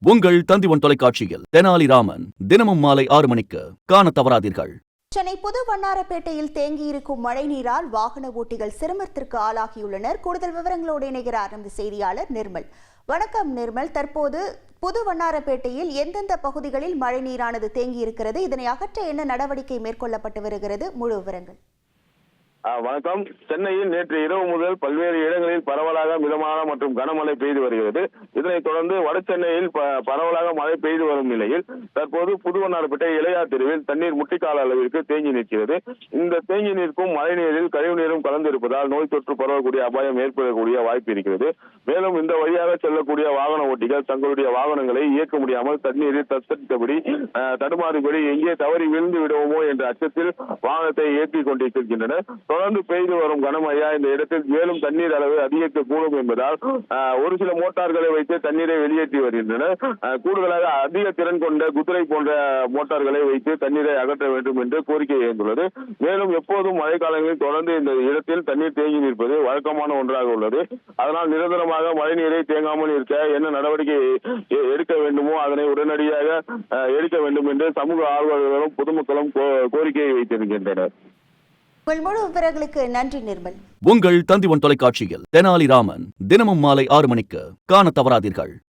உங்கள் தந்திவன் தொலைக்காட்சியில் தெனாலிராமன் தினமும் மாலை 6 மணிக்கு காண தவறாதீர்கள். சென்னை புது வண்ணாரப்பேட்டையில் தேங்கியிருக்கும் மழைநீரால் வாகன ஓட்டிகள் சிரமத்திற்கு ஆளாகியுள்ளனர். கூடுதல் விவரங்களோடு இணைகிறார் நமது செய்தியாளர் நிர்மல். வணக்கம் நிர்மல். தற்போது புது வண்ணாரப்பேட்டையில் எந்தெந்த பகுதிகளில் மழைநீரானது தேங்கியிருக்கிறது, இதனை அகற்ற என்ன நடவடிக்கை மேற்கொள்ளப்பட்டு வருகிறது, முழு விவரங்கள். வணக்கம். சென்னையில் நேற்று இரவு முதல் பல்வேறு இடங்களில் பரவலாக மிதமான மற்றும் கனமழை பெய்து வருகிறது. இதனைத் தொடர்ந்து வட சென்னையில் பரவலாக மழை பெய்து வரும் நிலையில் தற்போது புதுவண்ணாரப்பேட்டை இளையார் தெருவில் தண்ணீர் முட்டிக்கால அளவிற்கு தேங்கி நிற்கிறது. இந்த தேங்கி நிற்கும் மழை நீரில் கழிவு நீரும் கலந்திருப்பதால் நோய் தொற்று பரவக்கூடிய அபாயம் ஏற்படக்கூடிய வாய்ப்பு இருக்கிறது. மேலும் இந்த வழியாக செல்லக்கூடிய வாகன ஓட்டிகள் தங்களுடைய வாகனங்களை இயக்க முடியாமல் தண்ணீரில் தத்தளித்தபடி தடுமாறிபடி எங்கே தவறி விழுந்து விடுவோமோ என்ற அச்சத்தில் வாகனத்தை இயக்கிக் கொண்டிருக்கின்றனர். தொடர்ந்து பெய்து வரும் கனமழையா இந்த இடத்தில் மேலும் தண்ணீர் அளவு அதிகரிக்கக்கூடும் என்பதால் ஒரு சில மோட்டார்களை வைத்து தண்ணீரை வெளியேற்றி வருகின்றனர். கூடுதலாக அதிக திறன் கொண்ட குதிரை போன்ற மோட்டார்களை வைத்து தண்ணீரை அகற்ற வேண்டும் என்று கோரிக்கை எழுந்துள்ளது. மேலும் எப்போதும் மழைக்காலங்களில் தொடர்ந்து இந்த இடத்தில் தண்ணீர் தேங்கி நிற்பது வழக்கமான ஒன்றாக உள்ளது. அதனால் நிரந்தரமாக மழைநீரை தேங்காமல் இருக்க என்ன நடவடிக்கை எடுக்க வேண்டுமோ அதனை உடனடியாக எடுக்க வேண்டும் என்று சமூக ஆர்வலர்களும் பொதுமக்களும் கோரிக்கையை வைத்திருக்கின்றனர். உங்கள் முழு விவரங்களுக்கு நன்றி நிர்மல். உங்கள் தந்திவன் தொலைக்காட்சியில் தெனாலிராமன் தினமும் மாலை 6 மணிக்கு காண தவறாதீர்கள்.